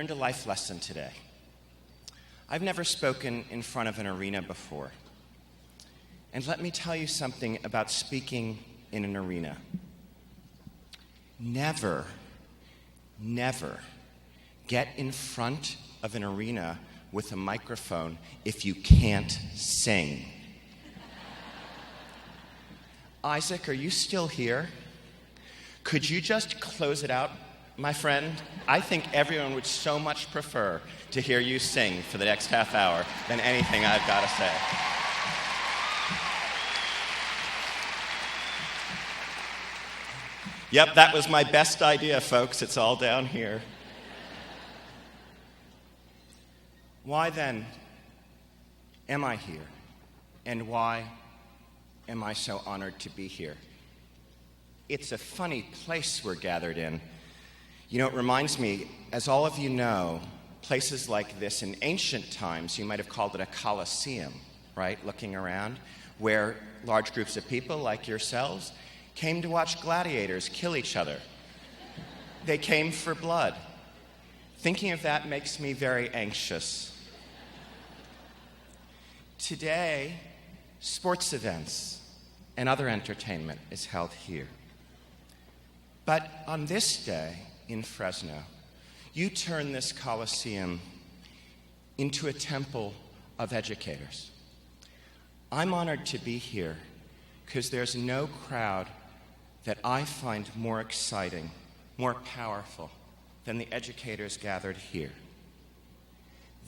learned a life lesson today. I've never spoken in front of an arena before. And let me tell you something about speaking in an arena. Never get in front of an arena with a microphone if you can't sing. Isaac, are you still here? Could you just close it out, my friend? I think everyone would so much prefer to hear you sing for the next half hour than anything I've got to say. Yep, that was my best idea, folks. It's all down here. Why then am I here? And why am I so honored to be here? It's a funny place we're gathered in. You know, it reminds me, as all of you know, places like this in ancient times, you might have called it a Colosseum, right? Looking around, where large groups of people like yourselves came to watch gladiators kill each other. They came for blood. Thinking of that makes me very anxious. Today, sports events and other entertainment is held here. But on this day in Fresno, you turn this Colosseum into a temple of educators. I'm honored to be here because there's no crowd that I find more exciting, more powerful than the educators gathered here.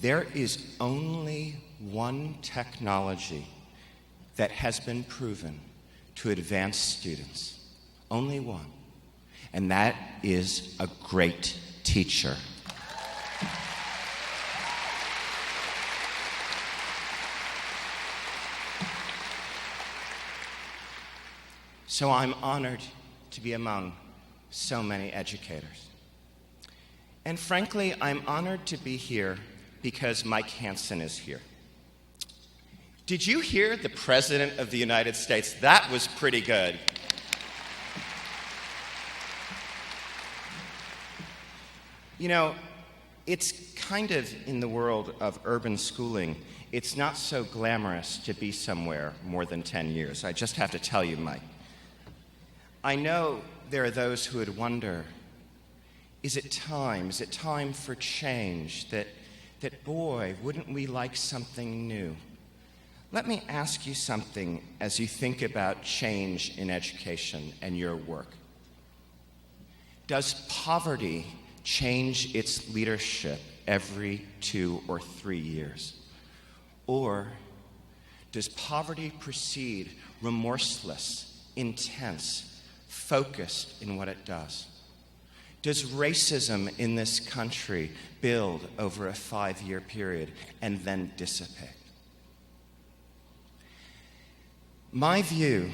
There is only one technology that has been proven to advance students. Only one. And that is a great teacher. So I'm honored to be among so many educators. And frankly, I'm honored to be here because Mike Hansen is here. Did you hear the President of the United States? That was pretty good. You know, it's kind of in the world of urban schooling, it's not so glamorous to be somewhere more than 10 years. I just have to tell you, Mike. I know there are those who would wonder, is it time for change, that boy, wouldn't we like something new? Let me ask you something as you think about change in education and your work. Does poverty change its leadership every 2 or 3 years? Or does poverty proceed remorseless, intense, focused in what it does? Does racism in this country build over a 5-year period and then dissipate? My view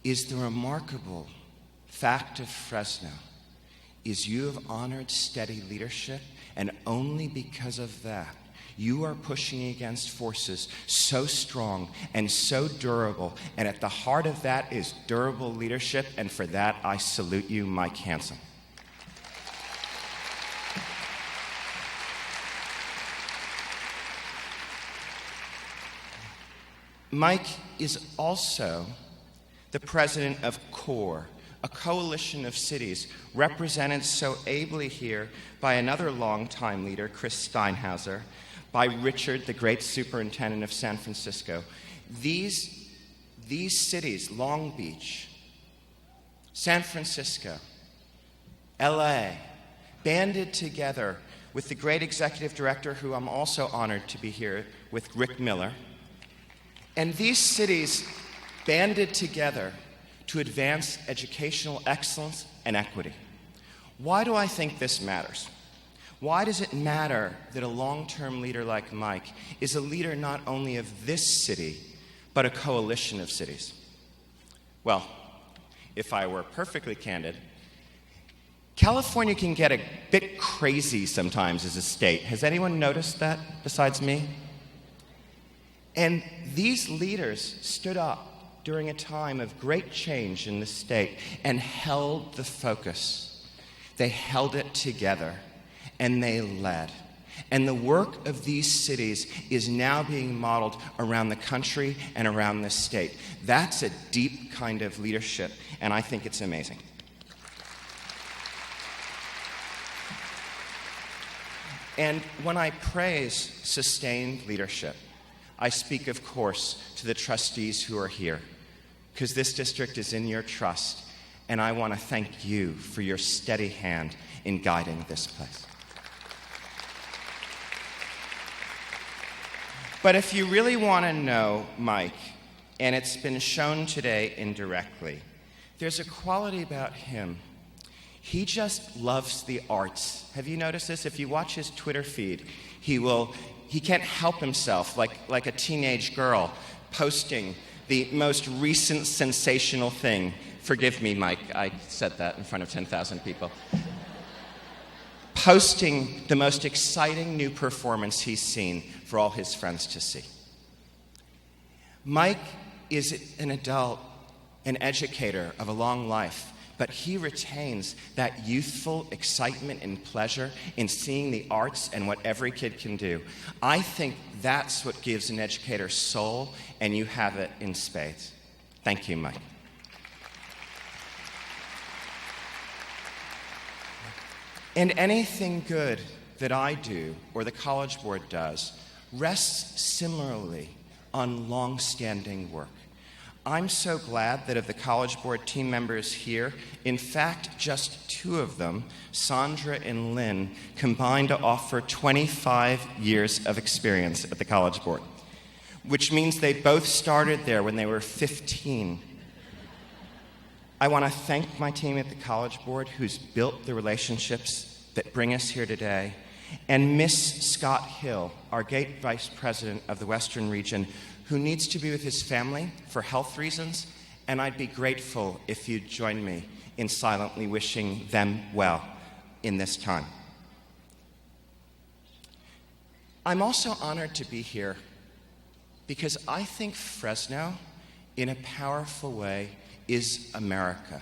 is the remarkable fact of Fresno is you have honored steady leadership, and only because of that, you are pushing against forces so strong and so durable, and at the heart of that is durable leadership, and for that I salute you, Mike Hansen. Mike is also the president of CORE, a coalition of cities represented so ably here by another longtime leader, Chris Steinhauser, by Richard, the great superintendent of San Francisco. These cities, Long Beach, San Francisco, LA, banded together with the great executive director, who I'm also honored to be here with, Rick Miller. And these cities banded together to advance educational excellence and equity. Why do I think this matters? Why does it matter that a long-term leader like Mike is a leader not only of this city, but a coalition of cities? Well, if I were perfectly candid, California can get a bit crazy sometimes as a state. Has anyone noticed that besides me? And these leaders stood up during a time of great change in the state and held the focus. They held it together. and they led. And the work of these cities is now being modeled around the country and around the state. That's a deep kind of leadership, and I think it's amazing. And when I praise sustained leadership, I speak, of course, to the trustees who are here, because this district is in your trust, and I want to thank you for your steady hand in guiding this place. But if you really want to know Mike, and it's been shown today indirectly, there's a quality about him. He just loves the arts. Have you noticed this? If you watch his Twitter feed, he can't help himself, like a teenage girl, posting the most recent sensational thing. Forgive me, Mike, I said that in front of 10,000 people. Posting the most exciting new performance he's seen for all his friends to see. Mike is an adult, an educator of a long life, but he retains that youthful excitement and pleasure in seeing the arts and what every kid can do. I think that's what gives an educator soul, and you have it in spades. Thank you, Mike. And anything good that I do or the College Board does rests similarly on long-standing work. I'm so glad that of the College Board team members here, in fact, just two of them, Sandra and Lynn, combined to offer 25 years of experience at the College Board, which means they both started there when they were 15. I want to thank my team at the College Board who's built the relationships that bring us here today, and Miss Scott Hill, our Gate Vice President of the Western Region, who needs to be with his family for health reasons, and I'd be grateful if you'd join me in silently wishing them well in this time. I'm also honored to be here because I think Fresno, in a powerful way, is America.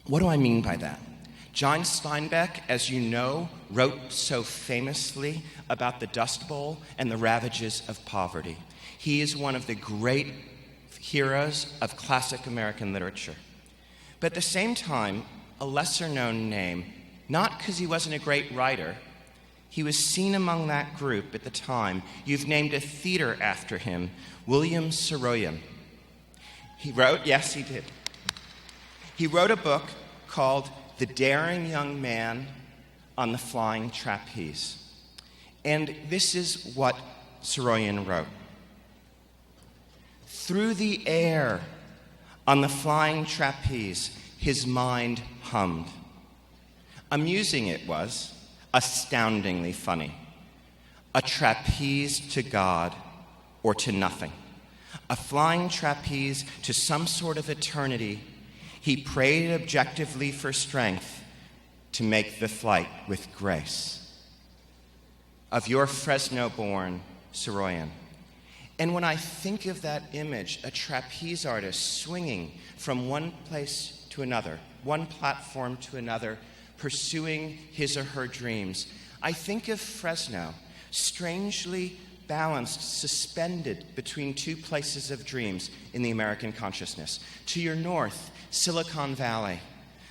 What do I mean by that? John Steinbeck, as you know, wrote so famously about the Dust Bowl and the ravages of poverty. He is one of the great heroes of classic American literature. But at the same time, a lesser-known name, not because he wasn't a great writer. He was seen among that group at the time. You've named a theater after him, William Saroyan. He wrote, yes, he did. He wrote a book called The Daring Young Man on the Flying Trapeze. And this is what Saroyan wrote. Through the air on the flying trapeze, his mind hummed. Amusing it was, astoundingly funny. A trapeze to God or to nothing. A flying trapeze to some sort of eternity. He prayed objectively for strength to make the flight with grace. Of your Fresno-born Saroyan. And when I think of that image, a trapeze artist swinging from one place to another, one platform to another, pursuing his or her dreams, I think of Fresno, strangely balanced, suspended between two places of dreams in the American consciousness. To your north, Silicon Valley,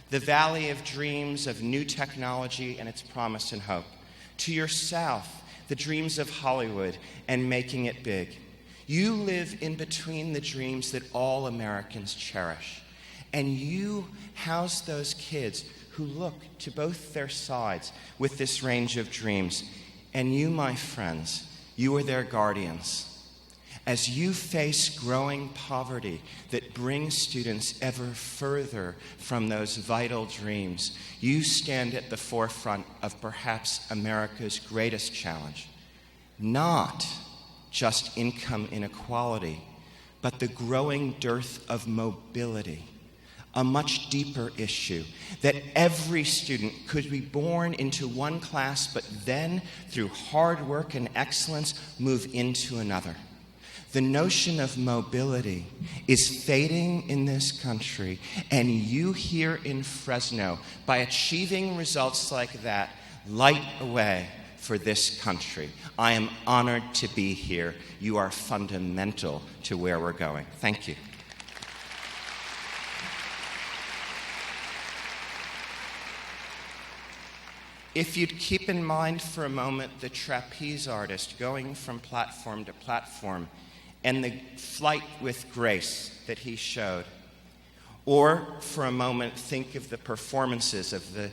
the valley of dreams of new technology and its promise and hope. To your south, the dreams of Hollywood and making it big. You live in between the dreams that all Americans cherish. And you house those kids who look to both their sides with this range of dreams. And you, my friends, you are their guardians. As you face growing poverty that brings students ever further from those vital dreams, you stand at the forefront of perhaps America's greatest challenge. Not just income inequality, but the growing dearth of mobility. A much deeper issue, that every student could be born into one class, but then, through hard work and excellence, move into another. The notion of mobility is fading in this country, and you here in Fresno, by achieving results like that, light a way for this country. I am honored to be here. You are fundamental to where we're going. Thank you. If you'd keep in mind for a moment the trapeze artist going from platform to platform and the flight with grace that he showed, or for a moment think of the performances of that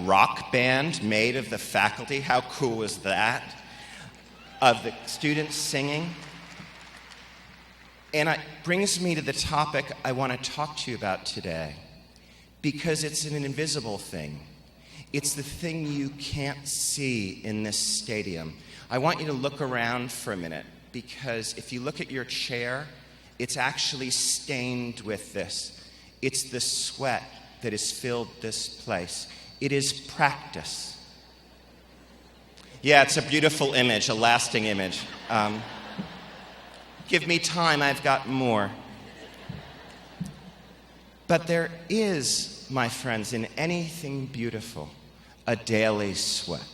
rock band made of the faculty. How cool is that? Of the students singing. And it brings me to the topic I want to talk to you about today, because it's an invisible thing. It's the thing you can't see in this stadium. I want you to look around for a minute, because if you look at your chair, it's actually stained with this. It's the sweat that has filled this place. It is practice. Yeah, it's a beautiful image, a lasting image. Give me time, I've got more. But there is, my friends, in anything beautiful, a daily sweat.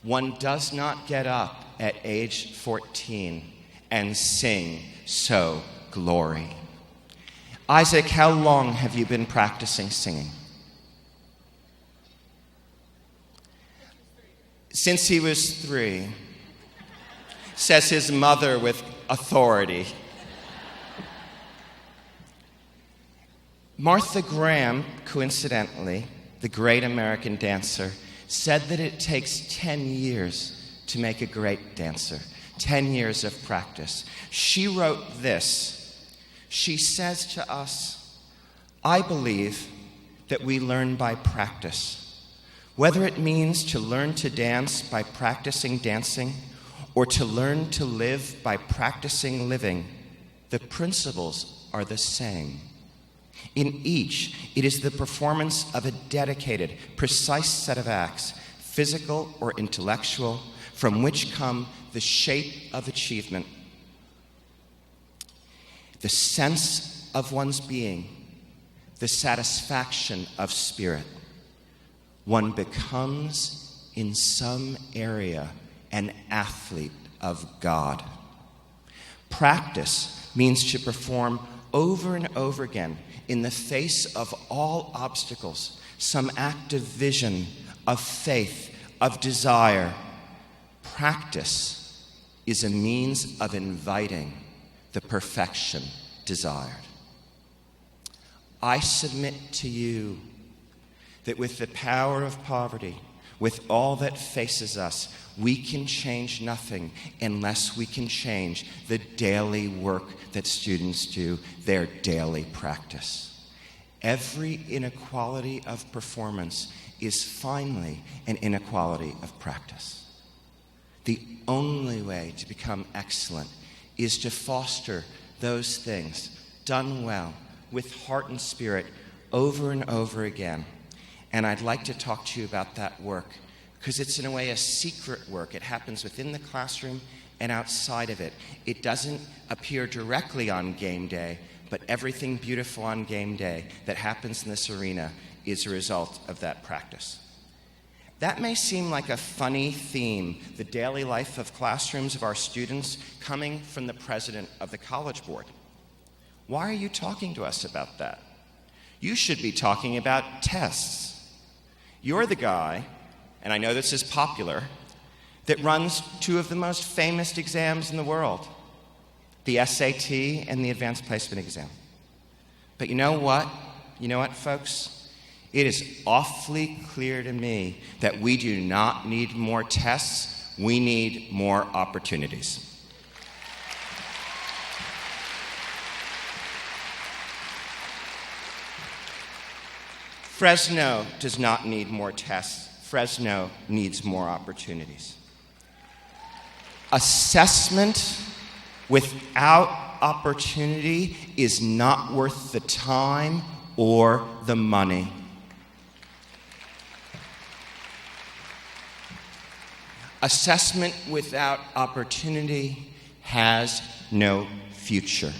One does not get up at age 14 and sing, "So glory." Isaac, how long have you been practicing singing? Since he was 3, says his mother with authority. Martha Graham, coincidentally, the great American dancer, said that it takes 10 years to make a great dancer, 10 years of practice. She wrote this. She says to us, "I believe that we learn by practice. Whether it means to learn to dance by practicing dancing or to learn to live by practicing living, the principles are the same. In each, it is the performance of a dedicated, precise set of acts, physical or intellectual, from which come the shape of achievement, the sense of one's being, the satisfaction of spirit. One becomes, in some area, an athlete of God. Practice means to perform over and over again, in the face of all obstacles, some act of vision, of faith, of desire. Practice is a means of inviting the perfection desired. I submit to you that with the power of poverty, with all that faces us, we can change nothing unless we can change the daily work that students do, their daily practice. Every inequality of performance is finally an inequality of practice. The only way to become excellent is to foster those things done well, with heart and spirit, over and over again. And I'd like to talk to you about that work, because it's in a way a secret work. It happens within the classroom and outside of it. It doesn't appear directly on game day, but everything beautiful on game day that happens in this arena is a result of that practice. That may seem like a funny theme, the daily life of classrooms of our students, coming from the president of the College Board. Why are you talking to us about that? You should be talking about tests. You're the guy, and I know this is popular, that runs 2 of the most famous exams in the world, the SAT and the Advanced Placement Exam. But you know what? You know what, folks? It is awfully clear to me that we do not need more tests. We need more opportunities. Fresno does not need more tests. Fresno needs more opportunities. Assessment without opportunity is not worth the time or the money. Assessment without opportunity has no future.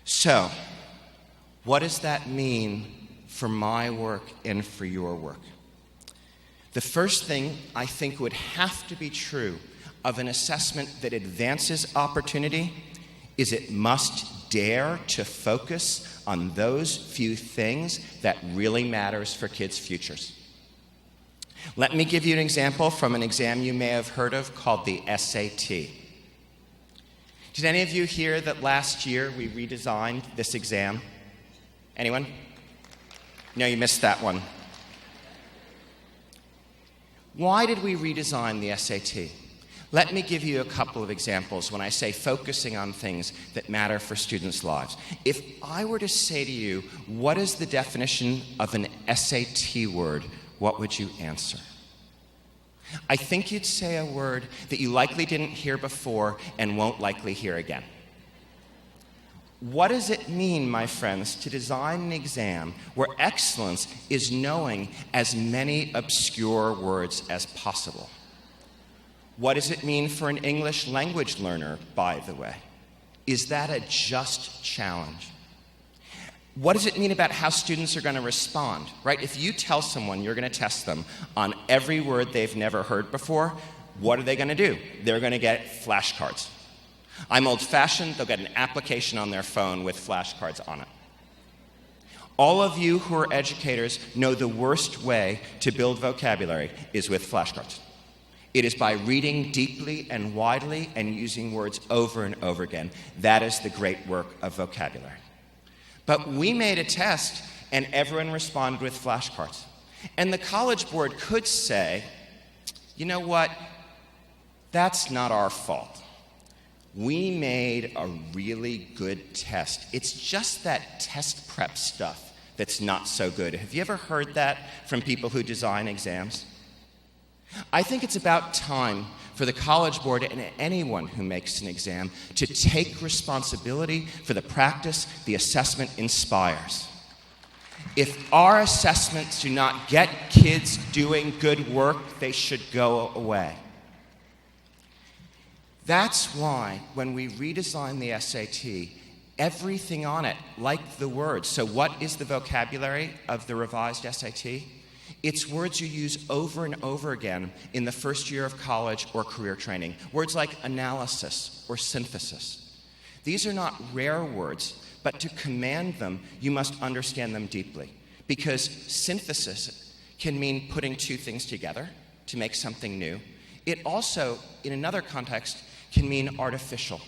So, what does that mean for my work and for your work? The first thing I think would have to be true of an assessment that advances opportunity is it must dare to focus on those few things that really matters for kids' futures. Let me give you an example from an exam you may have heard of called the SAT. Did any of you hear that last year we redesigned this exam? Anyone? No, you missed that one. Why did we redesign the SAT? Let me give you a couple of examples when I say focusing on things that matter for students' lives. If I were to say to you, what is the definition of an SAT word, what would you answer? I think you'd say a word that you likely didn't hear before and won't likely hear again. What does it mean, my friends, to design an exam where excellence is knowing as many obscure words as possible? What does it mean for an English language learner, by the way? Is that a just challenge? What does it mean about how students are going to respond, right? If you tell someone you're going to test them on every word they've never heard before, what are they going to do? They're going to get flashcards. I'm old-fashioned, they'll get an application on their phone with flashcards on it. All of you who are educators know the worst way to build vocabulary is with flashcards. It is by reading deeply and widely and using words over and over again. That is the great work of vocabulary. But we made a test and everyone responded with flashcards. And the College Board could say, you know what, that's not our fault. We made a really good test. It's just that test prep stuff that's not so good. Have you ever heard that from people who design exams? I think it's about time for the College Board and anyone who makes an exam to take responsibility for the practice the assessment inspires. If our assessments do not get kids doing good work, they should go away. That's why when we redesign the SAT, everything on it, like the words. So what is the vocabulary of the revised SAT? It's words you use over and over again in the first year of college or career training. Words like analysis or synthesis. These are not rare words, but to command them, you must understand them deeply. Because synthesis can mean putting two things together to make something new. It also, in another context, can mean artificial.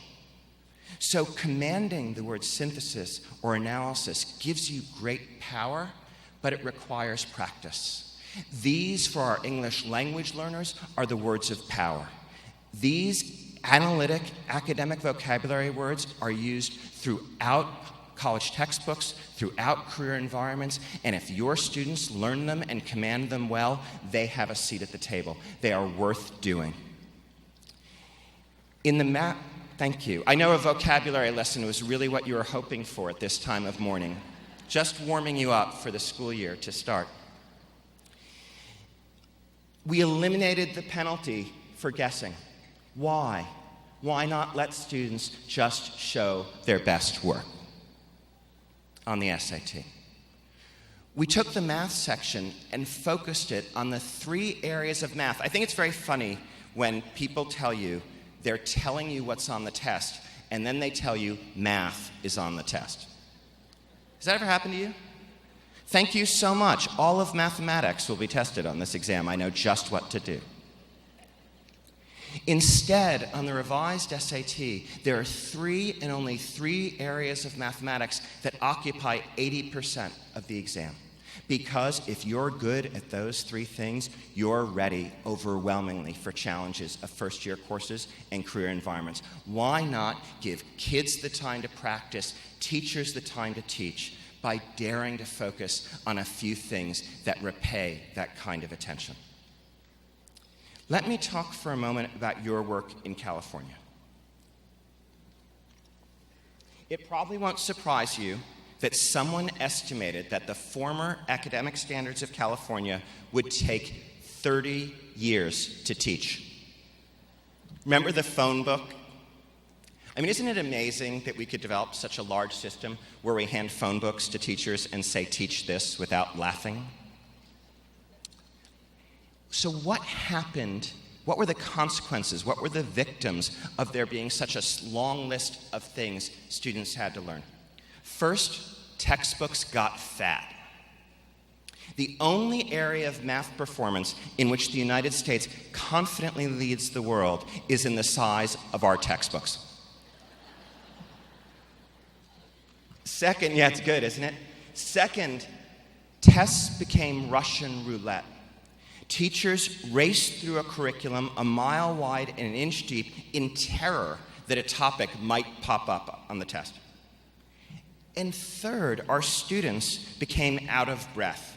So commanding the word synthesis or analysis gives you great power, but it requires practice. These, for our English language learners, are the words of power. These analytic, academic vocabulary words are used throughout college textbooks, throughout career environments, and if your students learn them and command them well, they have a seat at the table. They are worth doing. Thank you. I know a vocabulary lesson was really what you were hoping for at this time of morning. Just warming you up for the school year to start. We eliminated the penalty for guessing. Why? Why not let students just show their best work on the SAT? We took the math section and focused it on the 3 areas of math. I think it's very funny when people tell you they're telling you what's on the test, and then they tell you math is on the test. Has that ever happened to you? Thank you so much. All of mathematics will be tested on this exam. I know just what to do. Instead, on the revised SAT, there are 3 and only 3 areas of mathematics that occupy 80% of the exam. Because if you're good at those 3 things, you're ready overwhelmingly for challenges of first-year courses and career environments. Why not give kids the time to practice, teachers the time to teach, by daring to focus on a few things that repay that kind of attention? Let me talk for a moment about your work in California. It probably won't surprise you that someone estimated that the former academic standards of California would take 30 years to teach. Remember the phone book? I mean, isn't it amazing that we could develop such a large system where we hand phone books to teachers and say, teach this, without laughing? So what happened? What were the consequences? What were the victims of there being such a long list of things students had to learn? First, textbooks got fat. The only area of math performance in which the United States confidently leads the world is in the size of our textbooks. Second, yeah, it's good, isn't it? Second, tests became Russian roulette. Teachers raced through a curriculum a mile wide and an inch deep in terror that a topic might pop up on the test. And third, our students became out of breath,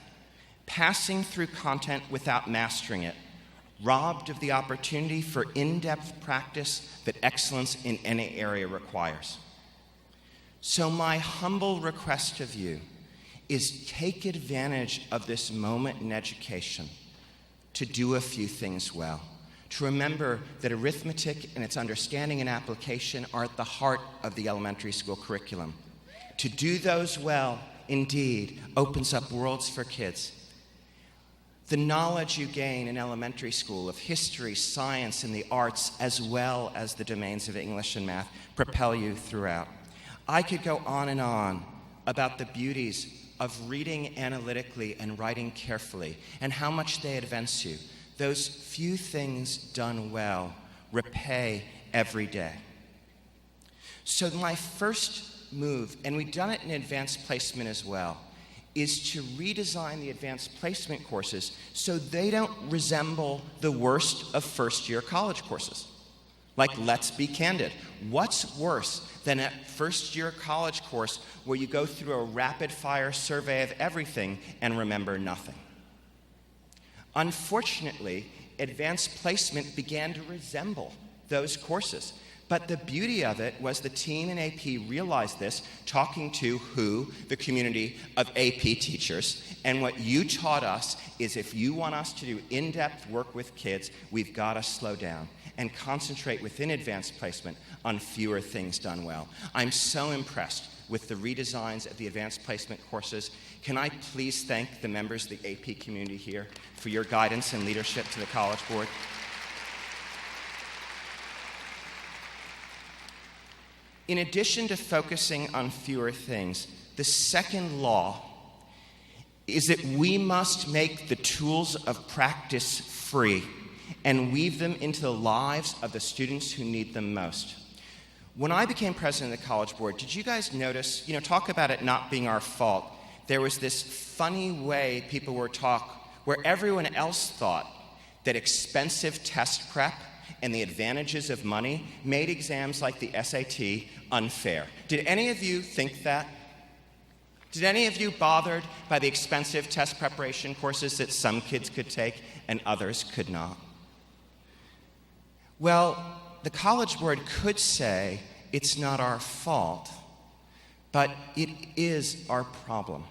passing through content without mastering it, robbed of the opportunity for in-depth practice that excellence in any area requires. So my humble request of you is take advantage of this moment in education to do a few things well, to remember that arithmetic and its understanding and application are at the heart of the elementary school curriculum. To do those well, indeed, opens up worlds for kids. The knowledge you gain in elementary school of history, science, and the arts, as well as the domains of English and math, propel you throughout. I could go on about the beauties of reading analytically and writing carefully, and how much they advance you. Those few things done well repay every day. So my first move, and we've done it in advanced placement as well, is to redesign the advanced placement courses so they don't resemble the worst of first-year college courses. Like, let's be candid. What's worse than a first-year college course where you go through a rapid-fire survey of everything and remember nothing? Unfortunately, advanced placement began to resemble those courses. But the beauty of it was the team in AP realized this, talking to the community of AP teachers. And what you taught us is if you want us to do in-depth work with kids, we've got to slow down and concentrate within advanced placement on fewer things done well. I'm so impressed with the redesigns of the advanced placement courses. Can I please thank the members of the AP community here for your guidance and leadership to the College Board? In addition to focusing on fewer things, the second law is that we must make the tools of practice free and weave them into the lives of the students who need them most. When I became president of the College Board, did you guys notice, talk about it not being our fault, there was this funny way people were where everyone else thought that expensive test prep and the advantages of money made exams like the SAT unfair. Did any of you think that? Did any of you bothered by the expensive test preparation courses that some kids could take and others could not? Well, the College Board could say it's not our fault, but it is our problem.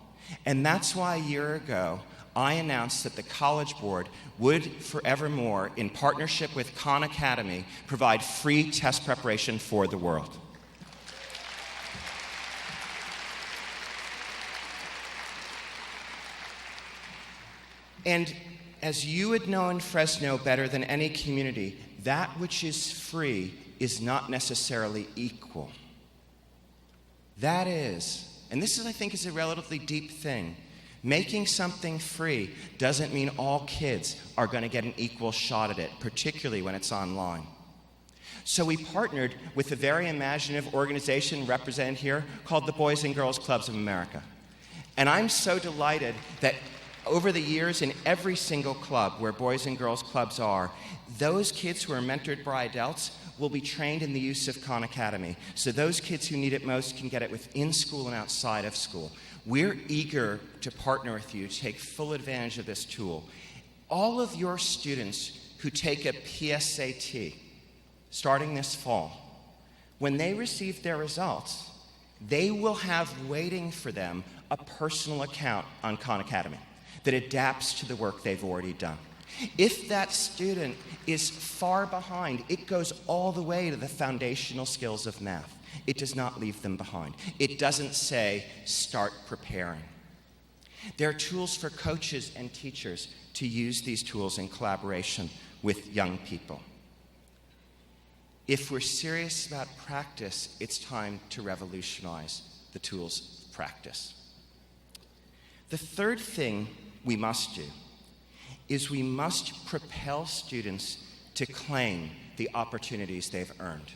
And that's why a year ago, I announced that the College Board would forevermore, in partnership with Khan Academy, provide free test preparation for the world. And as you would know in Fresno better than any community, that which is free is not necessarily equal. That is, and this is, I think, is a relatively deep thing. Making something free doesn't mean all kids are going to get an equal shot at it, particularly when it's online. So we partnered with a very imaginative organization represented here called the Boys and Girls Clubs of America. And I'm so delighted that over the years in every single club where Boys and Girls Clubs are, those kids who are mentored by adults will be trained in the use of Khan Academy. So those kids who need it most can get it within school and outside of school. We're eager to partner with you to take full advantage of this tool. All of your students who take a PSAT starting this fall, when they receive their results, they will have waiting for them a personal account on Khan Academy that adapts to the work they've already done. If that student is far behind, it goes all the way to the foundational skills of math. It does not leave them behind. It doesn't say, start preparing. There are tools for coaches and teachers to use these tools in collaboration with young people. If we're serious about practice, it's time to revolutionize the tools of practice. The third thing we must do is we must propel students to claim the opportunities they've earned.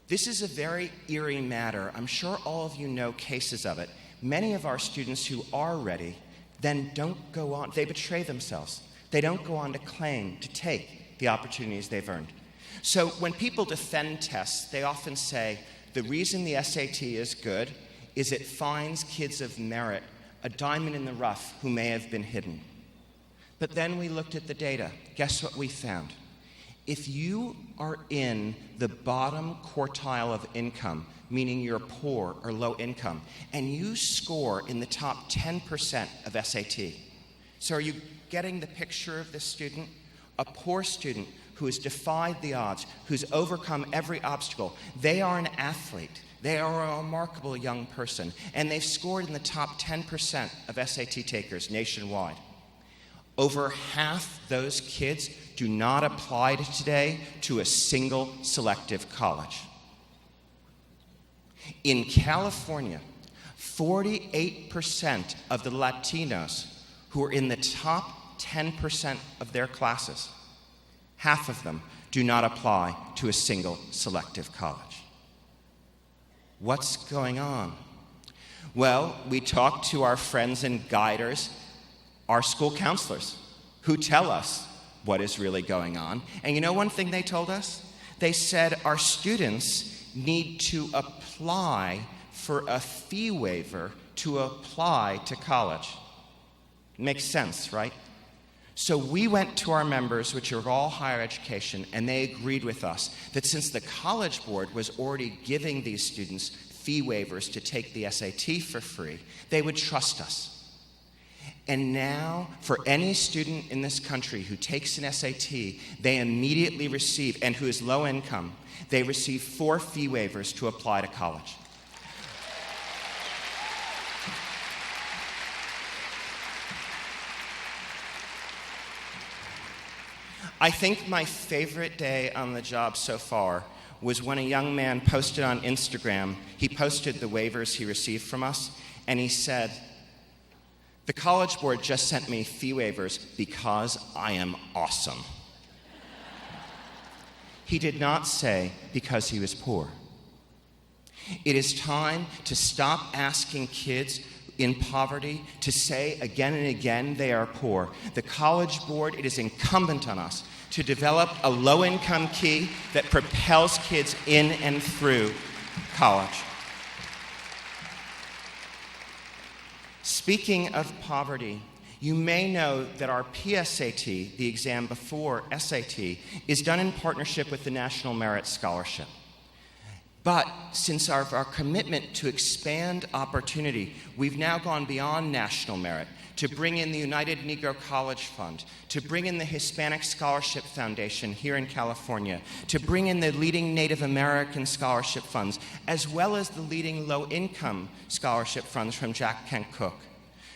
This is a very eerie matter. I'm sure all of you know cases of it. Many of our students who are ready then don't go on. They betray themselves. They don't go on to claim, to take the opportunities they've earned. So when people defend tests, they often say the reason the SAT is good is it finds kids of merit, a diamond in the rough who may have been hidden. But then we looked at the data. Guess what we found? If you are in the bottom quartile of income, meaning you're poor or low income, and you score in the top 10% of SAT, so are you getting the picture of this student? A poor student who has defied the odds, who's overcome every obstacle. They are an athlete. They are a remarkable young person, and they've scored in the top 10% of SAT takers nationwide. Over half those kids do not apply today to a single selective college. In California, 48% of the Latinos who are in the top 10% of their classes, half of them do not apply to a single selective college. What's going on? Well, we talk to our friends and guiders, our school counselors, who tell us what is really going on. And you know one thing they told us? They said our students need to apply for a fee waiver to apply to college. Makes sense, right? So we went to our members, which are all higher education, and they agreed with us that since the College Board was already giving these students fee waivers to take the SAT for free, they would trust us. And now, for any student in this country who takes an SAT, they immediately receive, and who is low income, they receive 4 fee waivers to apply to college. I think my favorite day on the job so far was when a young man posted on Instagram, he posted the waivers he received from us, and he said, "The College Board just sent me fee waivers because I am awesome." He did not say because he was poor. It is time to stop asking kids in poverty to say again and again they are poor. The College Board, it is incumbent on us to develop a low-income key that propels kids in and through college. Speaking of poverty, you may know that our PSAT, the exam before SAT, is done in partnership with the National Merit Scholarship. But since our commitment to expand opportunity, we've now gone beyond national merit to bring in the United Negro College Fund, to bring in the Hispanic Scholarship Foundation here in California, to bring in the leading Native American scholarship funds, as well as the leading low-income scholarship funds from Jack Kent Cooke.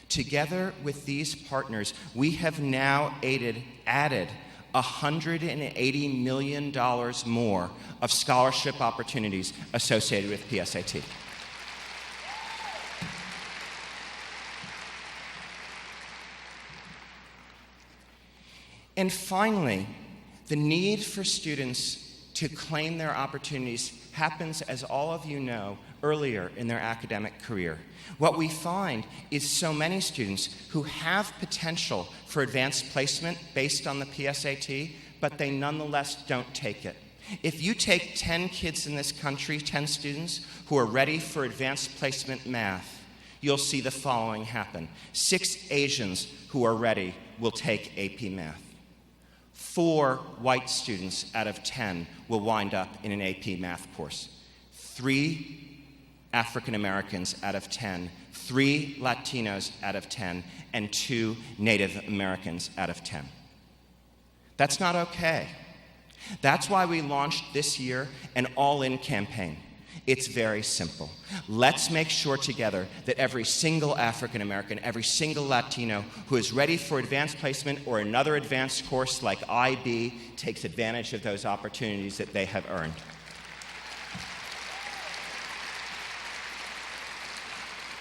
Together with these partners, we have now added $180 million more of scholarship opportunities associated with PSAT. And finally, the need for students to claim their opportunities happens, as all of you know, earlier in their academic career. What we find is so many students who have potential for advanced placement based on the PSAT, but they nonetheless don't take it. If you take 10 kids in this country, 10 students, who are ready for advanced placement math, you'll see the following happen. 6 Asians who are ready will take AP Math. 4 white students out of 10 will wind up in an AP Math course. 3 African Americans out of 10, 3 Latinos out of 10, and 2 Native Americans out of 10. That's not okay. That's why we launched this year an all-in campaign. It's very simple. Let's make sure together that every single African American, every single Latino who is ready for advanced placement or another advanced course like IB takes advantage of those opportunities that they have earned.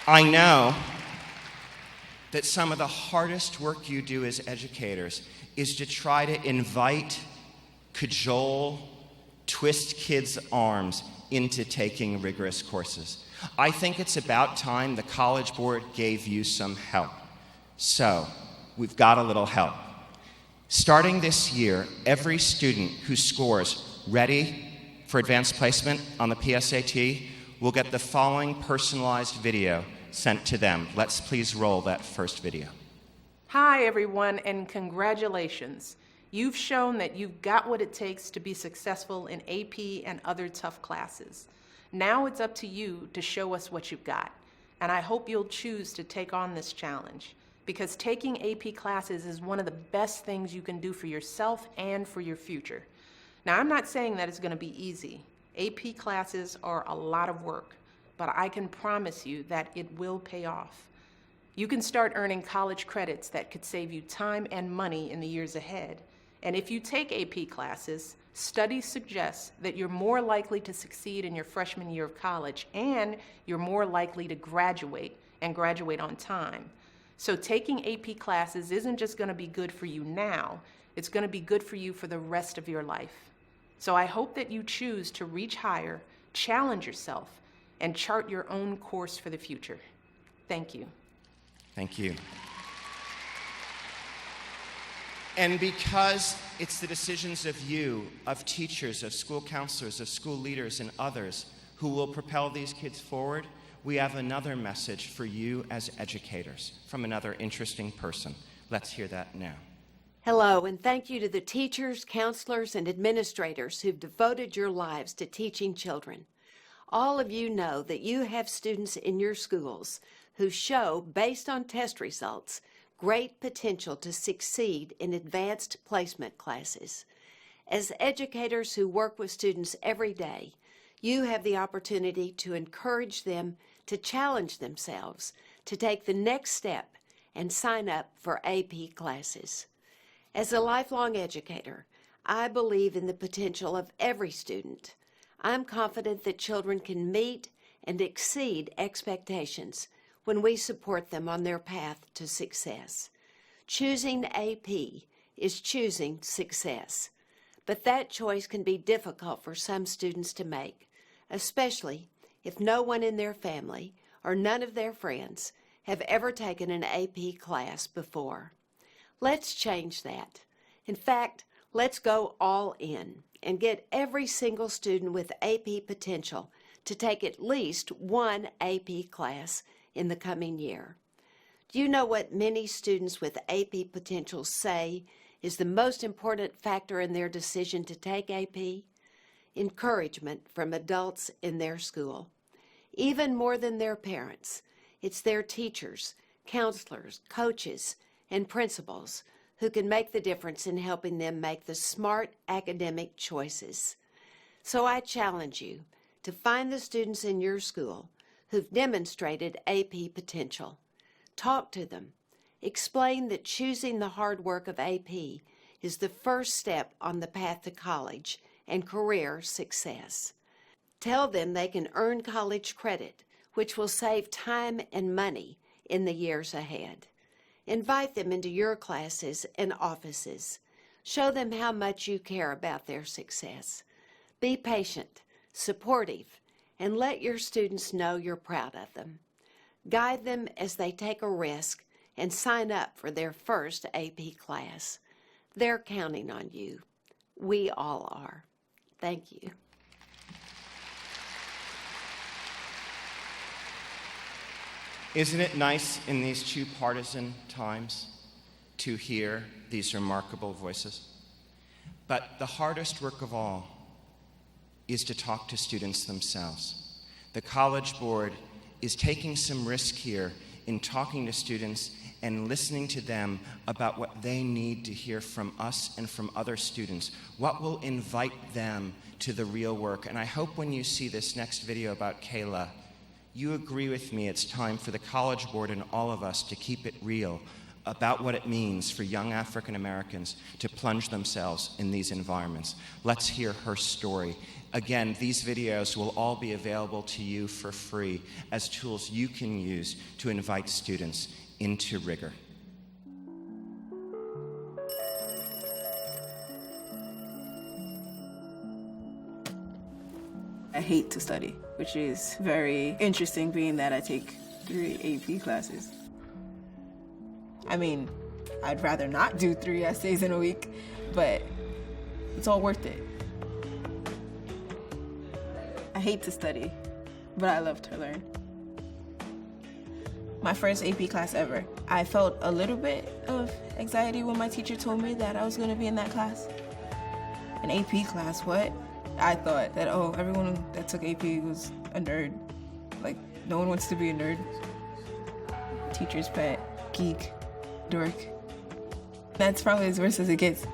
I know that some of the hardest work you do as educators is to try to invite, cajole, twist kids' arms into taking rigorous courses. I think it's about time the College Board gave you some help. So, we've got a little help. Starting this year, every student who scores ready for advanced placement on the PSAT will get the following personalized video sent to them. Let's please roll that first video. Hi everyone, and congratulations. You've shown that you've got what it takes to be successful in AP and other tough classes. Now it's up to you to show us what you've got, and I hope you'll choose to take on this challenge, because taking AP classes is one of the best things you can do for yourself and for your future. Now, I'm not saying that it's going to be easy. AP classes are a lot of work, but I can promise you that it will pay off. You can start earning college credits that could save you time and money in the years ahead. And if you take AP classes, studies suggest that you're more likely to succeed in your freshman year of college, and you're more likely to graduate and graduate on time. So taking AP classes isn't just going to be good for you now, it's going to be good for you for the rest of your life. So I hope that you choose to reach higher, challenge yourself, and chart your own course for the future. Thank you. Thank you. And because it's the decisions of you, of teachers, of school counselors, of school leaders, and others who will propel these kids forward, we have another message for you as educators from another interesting person. Let's hear that now. Hello, and thank you to the teachers, counselors, and administrators who've devoted your lives to teaching children. All of you know that you have students in your schools who show, based on test results, great potential to succeed in advanced placement classes. As educators who work with students every day, you have the opportunity to encourage them to challenge themselves, to take the next step and sign up for AP classes. As a lifelong educator, I believe in the potential of every student. I'm confident that children can meet and exceed expectations when we support them on their path to success. Choosing AP is choosing success, but that choice can be difficult for some students to make, especially if no one in their family or none of their friends have ever taken an AP class before. Let's change that. In fact, let's go all in and get every single student with AP potential to take at least one AP class in the coming year. Do you know what many students with AP potential say is the most important factor in their decision to take AP? Encouragement from adults in their school. Even more than their parents, it's their teachers, counselors, coaches, and principals who can make the difference in helping them make the smart academic choices. So I challenge you to find the students in your school who've demonstrated AP potential. Talk to them. Explain that choosing the hard work of AP is the first step on the path to college and career success. Tell them they can earn college credit, which will save time and money in the years ahead. Invite them into your classes and offices. Show them how much you care about their success. Be patient, supportive, and let your students know you're proud of them. Guide them as they take a risk and sign up for their first AP class. They're counting on you. We all are. Thank you. Isn't it nice in these two partisan times to hear these remarkable voices? But the hardest work of all is to talk to students themselves. The College Board is taking some risk here in talking to students and listening to them about what they need to hear from us and from other students, what will invite them to the real work. And I hope when you see this next video about Kayla, you agree with me it's time for the College Board and all of us to keep it real about what it means for young African Americans to plunge themselves in these environments. Let's hear her story. Again, these videos will all be available to you for free as tools you can use to invite students into rigor. I hate to study, which is very interesting being that I take 3 AP classes. I mean, I'd rather not do 3 essays in a week, but it's all worth it. I hate to study, but I love to learn. My first AP class ever, I felt a little bit of anxiety when my teacher told me that I was gonna be in that class. An AP class, what? I thought that, oh, everyone that took AP was a nerd. Like, no one wants to be a nerd. Teacher's pet, geek, dork. That's probably as worse as it gets.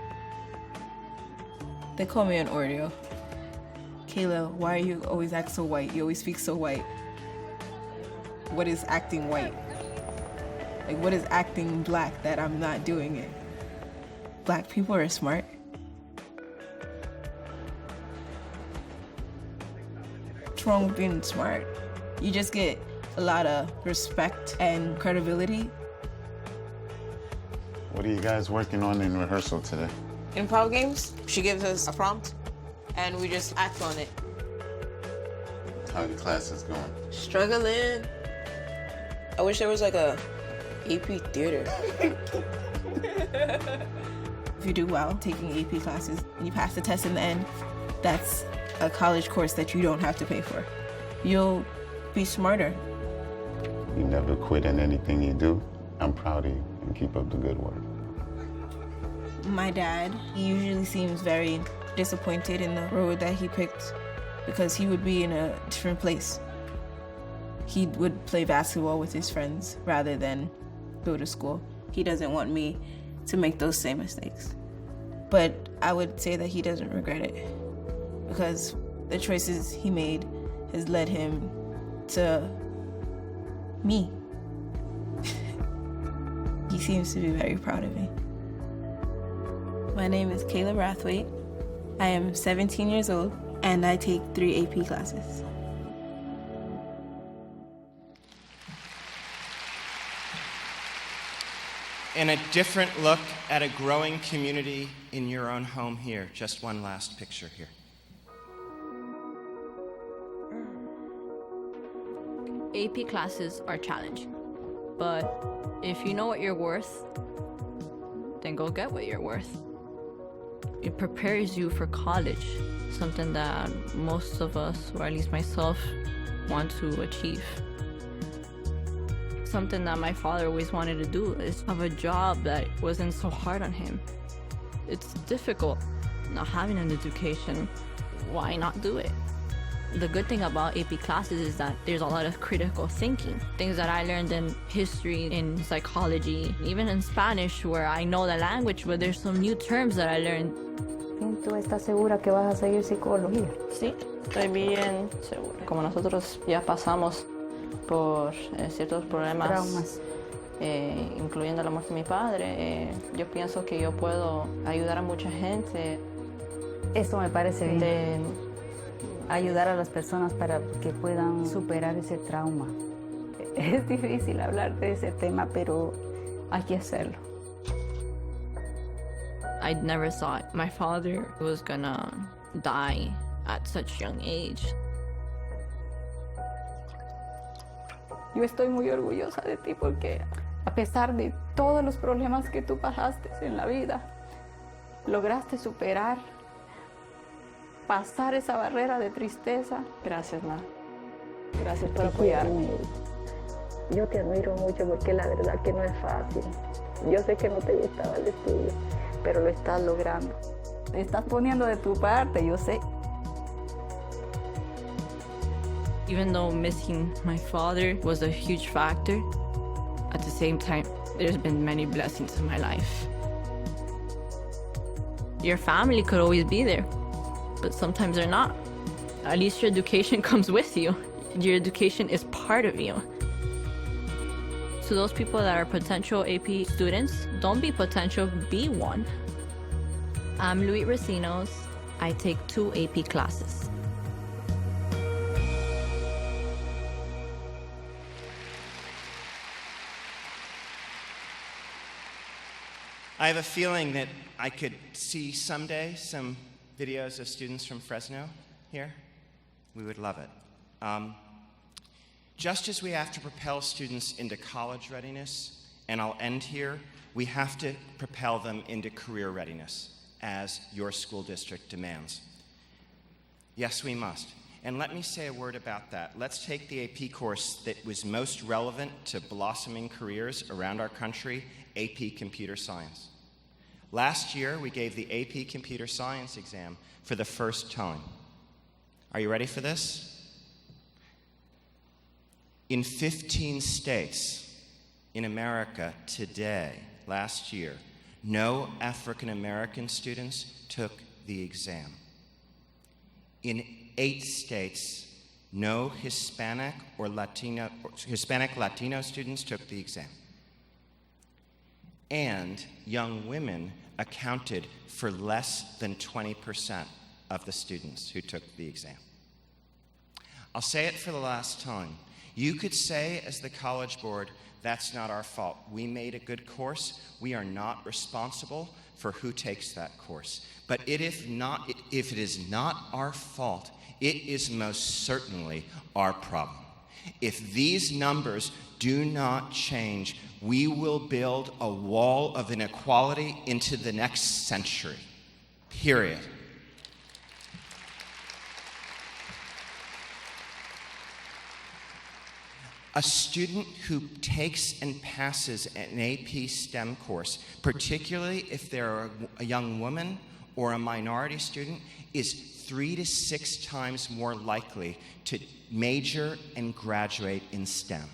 They call me an Oreo. Kayla, why are you always act so white? You always speak so white. What is acting white? Like, what is acting black that I'm not doing it? Black people are smart. What's wrong with being smart? You just get a lot of respect and credibility. What are you guys working on in rehearsal today? Improv games, she gives us a prompt and we just act on it. How are the classes going? Struggling. I wish there was like a AP theater. If you do well taking AP classes and you pass the test in the end, that's a college course that you don't have to pay for. You'll be smarter. You never quit in anything you do. I'm proud of you and keep up the good work. My dad, he usually seems very disappointed in the road that he picked because he would be in a different place. He would play basketball with his friends rather than go to school. He doesn't want me to make those same mistakes. But I would say that he doesn't regret it because the choices he made has led him to me. He seems to be very proud of me. My name is Kayla Brathwaite. I am 17 years old and I take 3 AP classes. And a different look at a growing community in your own home here. Just one last picture here. AP classes are challenging, but if you know what you're worth, then go get what you're worth. It prepares you for college, something that most of us, or at least myself, want to achieve. Something that my father always wanted to do is have a job that wasn't so hard on him. It's difficult not having an education. Why not do it? The good thing about AP classes is that there's a lot of critical thinking. Things that I learned in history, in psychology, even in Spanish, where I know the language, but there's some new terms that I learned. ¿Tú estás segura que vas a seguir psicología? Sí, estoy bien segura. Como nosotros ya pasamos por ciertos problemas, Traumas. incluyendo la muerte de mi padre, yo pienso que yo puedo ayudar a mucha gente. Esto me parece bien. De Ayudar a las personas para que puedan superar ese trauma. Es difícil hablar de ese tema, pero hay que hacerlo. I never thought my father was gonna die at such young age. Yo estoy muy orgullosa de ti porque a pesar de todos los problemas que tú pasaste en la vida, lograste superar, pasar esa barrera de tristeza. Gracias, ma. Gracias por apoyarme. Yo te admiro mucho porque la verdad que no es fácil. Yo sé que no te gustaba el estudio, pero lo estás logrando. Estás poniendo de tu parte, yo sé. Even though missing my father was a huge factor, At the same time, there's been many blessings in my life. Your family could always be there, but sometimes they're not. At least your education comes with you. Your education is part of you. To those people that are potential AP students, don't be potential, be one. I'm Louis Racinos. I take 2 AP classes. I have a feeling that I could see someday some videos of students from Fresno here. We would love it. Just as we have to propel students into college readiness, and I'll end here, we have to propel them into career readiness, as your school district demands. Yes, we must. And let me say a word about that. Let's take the AP course that was most relevant to blossoming careers around our country, AP Computer Science. Last year, we gave the AP Computer Science exam for the first time. Are you ready for this? In 15 states in America today, last year, no African American students took the exam. In 8 states, no Hispanic Latino students took the exam. And young women accounted for less than 20% of the students who took the exam. I'll say it for the last time. You could say, as the College Board, that's not our fault. We made a good course. We are not responsible for who takes that course. But if it is not our fault, it is most certainly our problem. If these numbers do not change, we will build a wall of inequality into the next century. Period. A student who takes and passes an AP STEM course, particularly if they're a young woman or a minority student, is 3 to 6 times more likely to major and graduate in STEM.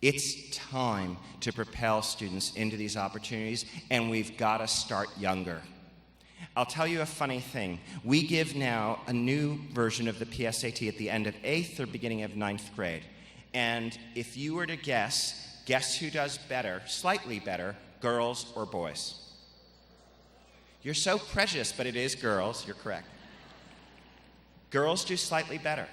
It's time to propel students into these opportunities, and we've got to start younger. I'll tell you a funny thing. We give now a new version of the PSAT at the end of 8th or beginning of 9th grade. And if you were to guess who does better, slightly better, girls or boys? You're so prejudiced, but it is girls, you're correct. Girls do slightly better.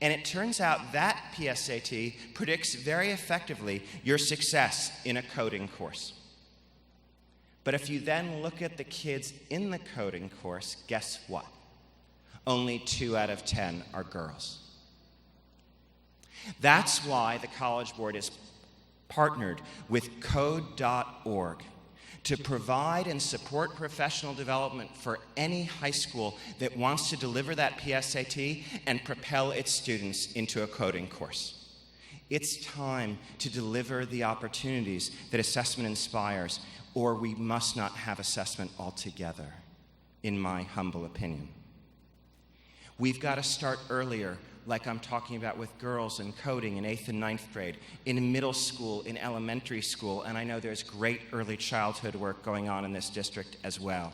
And it turns out that PSAT predicts very effectively your success in a coding course. But if you then look at the kids in the coding course, guess what? Only 2 out of 10 are girls. That's why the College Board is partnered with Code.org to provide and support professional development for any high school that wants to deliver that PSAT and propel its students into a coding course. It's time to deliver the opportunities that assessment inspires, or we must not have assessment altogether, in my humble opinion. We've got to start earlier, like I'm talking about with girls in coding in 8th and 9th grade, in middle school, in elementary school, and I know there's great early childhood work going on in this district as well.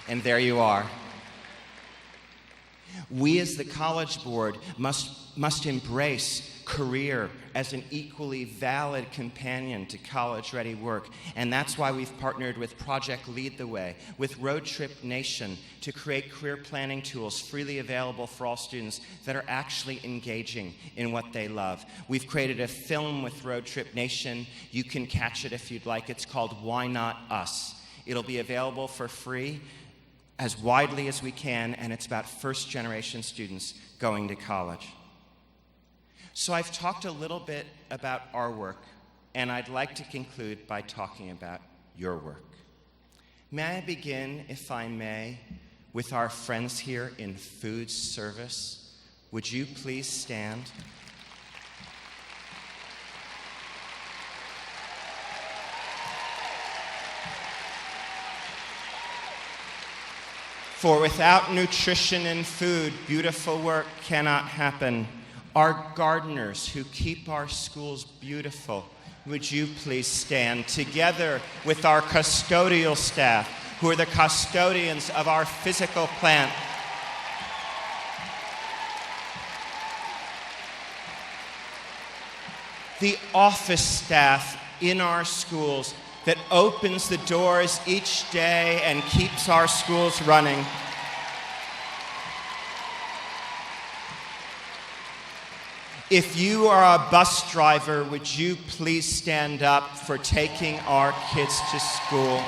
And there you are. We as the College Board must embrace career as an equally valid companion to college-ready work. And that's why we've partnered with Project Lead the Way, with Road Trip Nation, to create career planning tools freely available for all students that are actually engaging in what they love. We've created a film with Road Trip Nation. You can catch it if you'd like. It's called Why Not Us? It'll be available for free as widely as we can, and it's about first-generation students going to college. So I've talked a little bit about our work, and I'd like to conclude by talking about your work. May I begin, if I may, with our friends here in food service? Would you please stand? For without nutrition and food, beautiful work cannot happen. Our gardeners who keep our schools beautiful, would you please stand together with our custodial staff, who are the custodians of our physical plant. The office staff in our schools that opens the doors each day and keeps our schools running. If you are a bus driver, would you please stand up for taking our kids to school?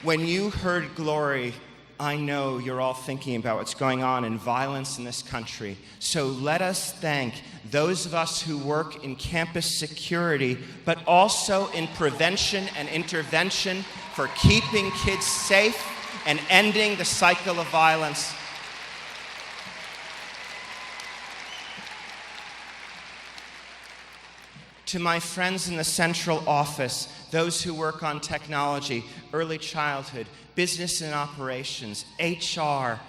When you heard Glory, I know you're all thinking about what's going on in violence in this country. So let us thank those of us who work in campus security, but also in prevention and intervention for keeping kids safe and ending the cycle of violence. To my friends in the central office, those who work on technology, early childhood, business and operations, HR,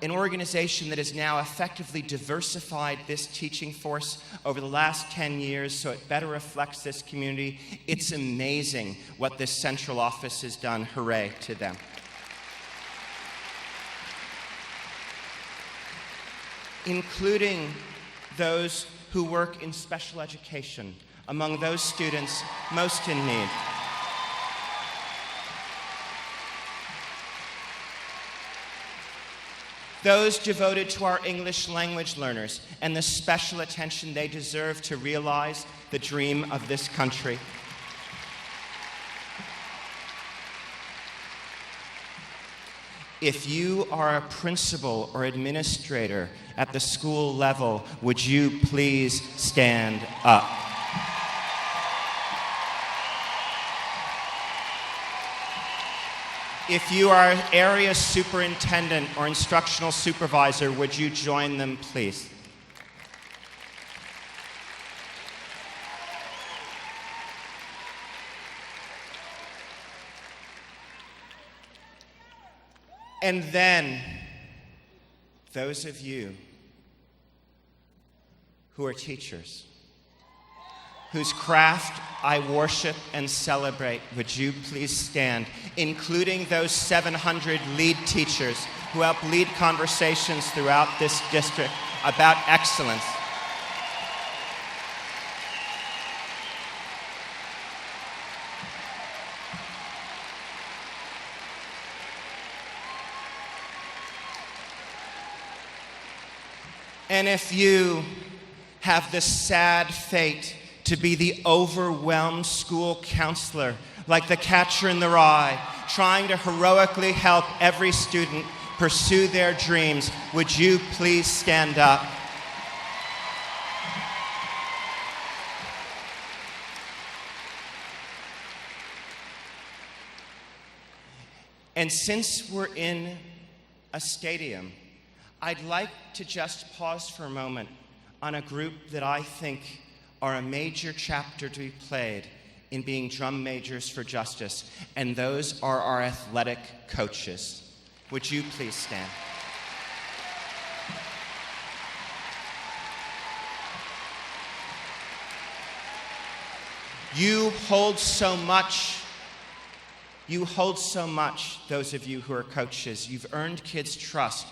an organization that has now effectively diversified this teaching force over the last 10 years so it better reflects this community. It's amazing what this central office has done. Hooray to them. Including those who work in special education, among those students most in need. Those devoted to our English language learners and the special attention they deserve to realize the dream of this country. If you are a principal or administrator at the school level, would you please stand up? If you are an area superintendent or instructional supervisor, would you join them, please? And then, those of you who are teachers, whose craft I worship and celebrate, would you please stand, including those 700 lead teachers who help lead conversations throughout this district about excellence. And if you have the sad fate to be the overwhelmed school counselor, like the Catcher in the Rye, trying to heroically help every student pursue their dreams, would you please stand up? And since we're in a stadium, I'd like to just pause for a moment on a group that I think are a major chapter to be played in being drum majors for justice, and those are our athletic coaches. Would you please stand? You hold so much. You hold so much, those of you who are coaches. You've earned kids' trust.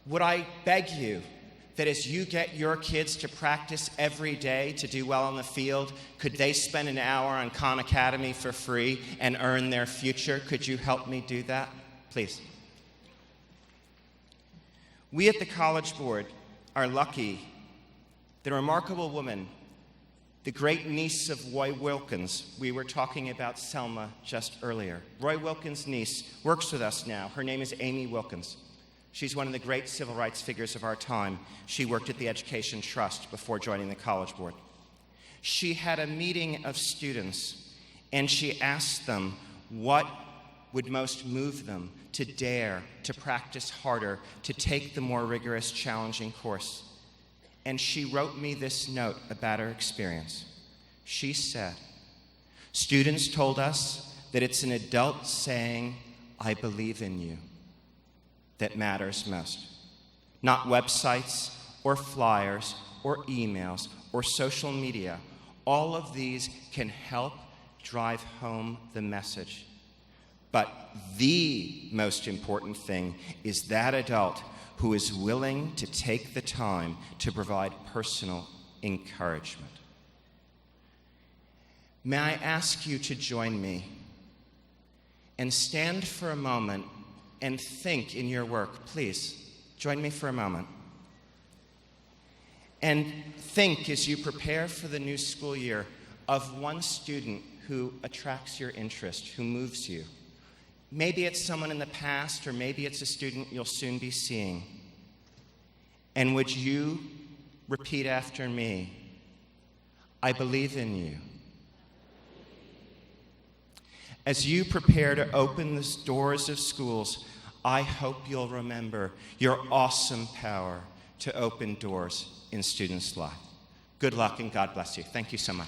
Would I beg you that as you get your kids to practice every day to do well on the field, could they spend an hour on Khan Academy for free and earn their future? Could you help me do that? Please. We at the College Board are lucky that a remarkable woman, the great niece of Roy Wilkins, we were talking about Selma just earlier. Roy Wilkins' niece works with us now. Her name is Amy Wilkins. She's one of the great civil rights figures of our time. She worked at the Education Trust before joining the College Board. She had a meeting of students, and she asked them what would most move them to dare, to practice harder, to take the more rigorous, challenging course. And she wrote me this note about her experience. She said, "Students told us that it's an adult saying, I believe in you that matters most. Not websites or flyers or emails or social media. All of these can help drive home the message. But the most important thing is that adult who is willing to take the time to provide personal encouragement. May I ask you to join me and stand for a moment and think in your work. Please, join me for a moment. And think as you prepare for the new school year of one student who attracts your interest, who moves you. Maybe it's someone in the past, or maybe it's a student you'll soon be seeing. And would you repeat after me, I believe in you. As you prepare to open the doors of schools, I hope you'll remember your awesome power to open doors in students' lives. Good luck and God bless you. Thank you so much.